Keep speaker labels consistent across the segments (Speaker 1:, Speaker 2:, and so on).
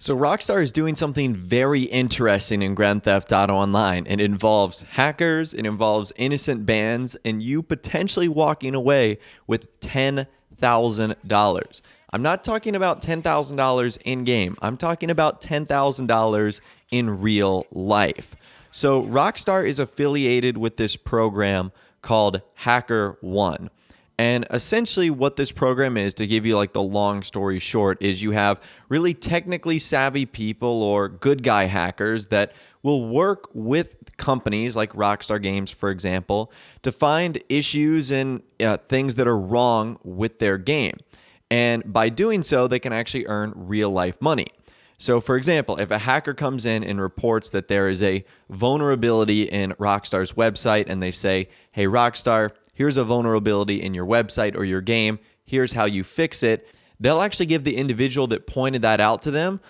Speaker 1: So Rockstar is doing something very interesting in Grand Theft Auto Online. It involves hackers, it involves innocent bans, and you potentially walking away with $10,000. I'm not talking about $10,000 in-game. I'm talking about $10,000 in real life. So Rockstar is affiliated with this program called HackerOne. And essentially what this program is, to give you like the long story short, is you have really technically savvy people or good guy hackers that will work with companies like Rockstar Games, for example, to find issues and things that are wrong with their game. And by doing so, they can actually earn real life money. So, for example, if a hacker comes in and reports that there is a vulnerability in Rockstar's website and they say, hey, Rockstar, here's a vulnerability in your website or your game, here's how you fix it, they'll actually give the individual that pointed that out to them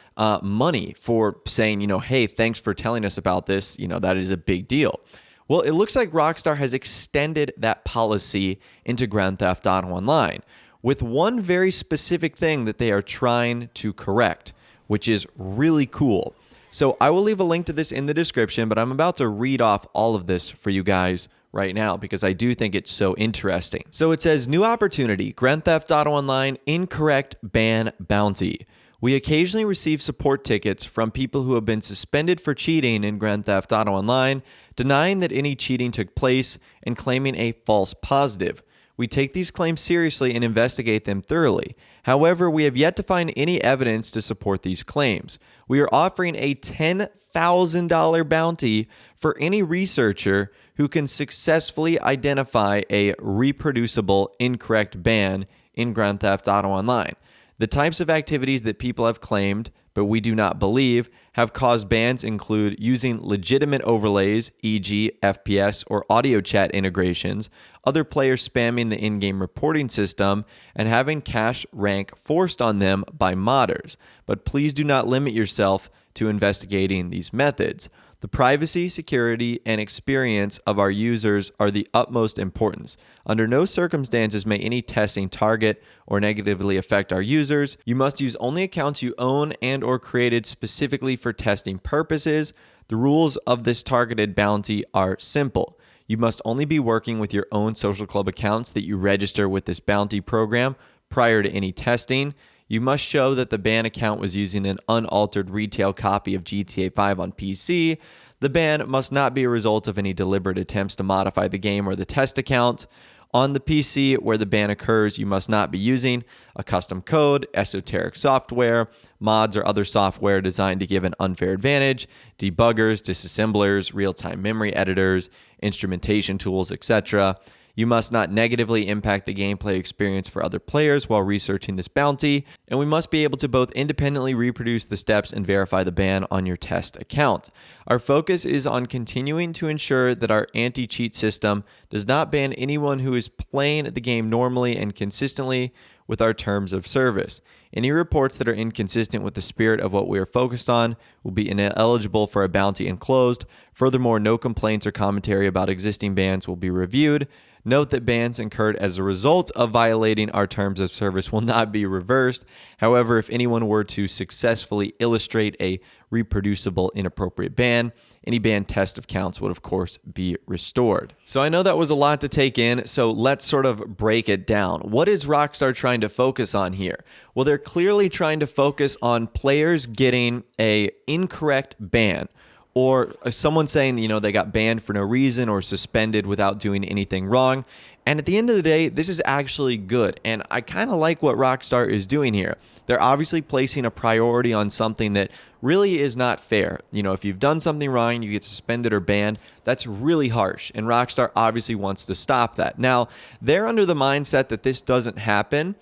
Speaker 1: money for saying, hey, thanks for telling us about this. That is a big deal. Well, it looks like Rockstar has extended that policy into Grand Theft Auto Online with one very specific thing that they are trying to correct, which is really cool. So I will leave a link to this in the description, but I'm about to read off all of this for you guys right now because I do think it's so interesting. So it says, new opportunity, Grand Theft Auto Online incorrect ban bounty. We occasionally receive support tickets from people who have been suspended for cheating in Grand Theft Auto Online, denying that any cheating took place and claiming a false positive. We take these claims seriously and investigate them thoroughly. However, we have yet to find any evidence to support these claims. We are offering a $10,000 bounty for any researcher who can successfully identify a reproducible incorrect ban in Grand Theft Auto Online. The types of activities that people have claimed, but we do not believe, have caused bans include using legitimate overlays, e.g. FPS or audio chat integrations, other players spamming the in-game reporting system, and having cache rank forced on them by modders. But please do not limit yourself to investigating these methods. The privacy, security, and experience of our users are the utmost importance. Under no circumstances may any testing target or negatively affect our users. You must use only accounts you own and or created specifically for testing purposes. The rules of this targeted bounty are simple. You must only be working with your own social club accounts that you register with this bounty program prior to any testing. You must show that the ban account was using an unaltered retail copy of GTA 5 on PC. The ban must not be a result of any deliberate attempts to modify the game or the test account. On the PC where the ban occurs, you must not be using a custom code, esoteric software, mods, or other software designed to give an unfair advantage, debuggers, disassemblers, real-time memory editors, instrumentation tools, etc. You must not negatively impact the gameplay experience for other players while researching this bounty, and we must be able to both independently reproduce the steps and verify the ban on your test account. Our focus is on continuing to ensure that our anti-cheat system does not ban anyone who is playing the game normally and consistently with our terms of service. Any reports that are inconsistent with the spirit of what we are focused on will be ineligible for a bounty and closed. Furthermore, no complaints or commentary about existing bans will be reviewed. Note that bans incurred as a result of violating our terms of service will not be reversed. However, if anyone were to successfully illustrate a reproducible inappropriate ban, any banned test of counts would, of course, be restored. So I know that was a lot to take in, so let's sort of break it down. What is Rockstar trying to focus on here? Well, they're clearly trying to focus on players getting an incorrect ban, or someone saying, they got banned for no reason or suspended without doing anything wrong. And at the end of the day, this is actually good. And I kind of like what Rockstar is doing here. They're obviously placing a priority on something that really is not fair. If you've done something wrong, you get suspended or banned. That's really harsh. And Rockstar obviously wants to stop that. Now, they're under the mindset that this doesn't happen,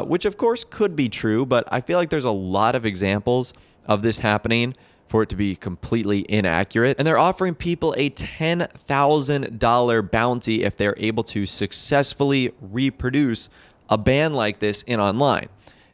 Speaker 1: which of course could be true, but I feel like there's a lot of examples of this happening for it to be completely inaccurate. And they're offering people a $10,000 bounty if they're able to successfully reproduce a ban like this in online.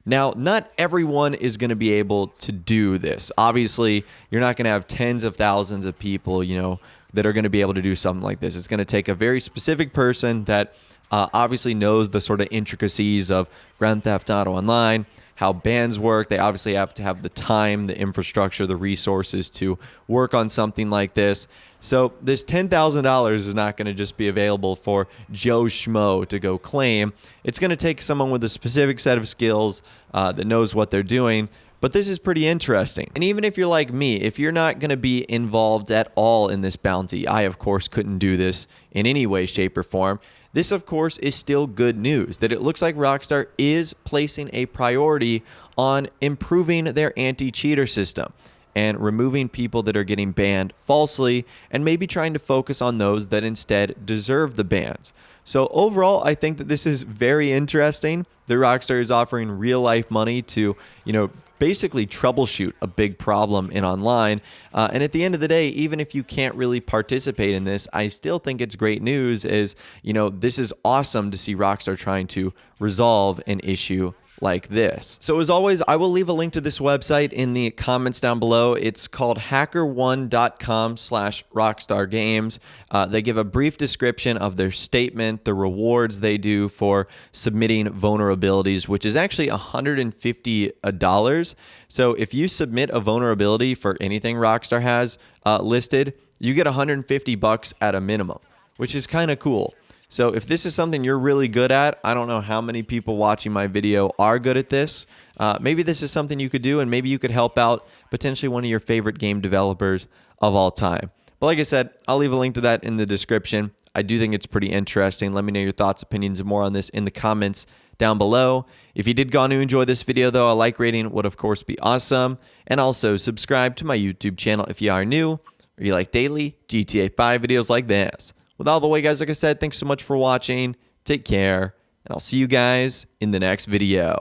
Speaker 1: Now, not everyone is going to be able to do this. Obviously, you're not going to have tens of thousands of people, that are going to be able to do something like this. It's going to take a very specific person that obviously knows the sort of intricacies of Grand Theft Auto Online, how bans work. They obviously have to have the time, the infrastructure, the resources to work on something like this. So this $10,000 is not going to just be available for Joe Schmo to go claim. It's going to take someone with a specific set of skills that knows what they're doing. But this is pretty interesting. And even if you're like me, if you're not going to be involved at all in this bounty, I, of course, couldn't do this in any way, shape, or form. This, of course, is still good news that it looks like Rockstar is placing a priority on improving their anti-cheater system and removing people that are getting banned falsely and maybe trying to focus on those that instead deserve the bans. So overall, I think that this is very interesting that Rockstar is offering real life money to, basically troubleshoot a big problem in online. And at the end of the day, even if you can't really participate in this, I still think it's great news this is awesome to see Rockstar trying to resolve an issue like this. So as always, I will leave a link to this website in the comments down below. It's called hackerone.com/rockstargames. They give a brief description of their statement, the rewards they do for submitting vulnerabilities, which is actually $150. So if you submit a vulnerability for anything Rockstar has listed, you get $150 at a minimum, which is kind of cool. So if this is something you're really good at, I don't know how many people watching my video are good at this. Maybe this is something you could do, and maybe you could help out potentially one of your favorite game developers of all time. But like I said, I'll leave a link to that in the description. I do think it's pretty interesting. Let me know your thoughts, opinions, and more on this in the comments down below. If you did go on to enjoy this video, though, a like rating would, of course, be awesome. And also subscribe to my YouTube channel if you are new or you like daily GTA 5 videos like this. With all the way, guys, like I said, thanks so much for watching. Take care, and I'll see you guys in the next video.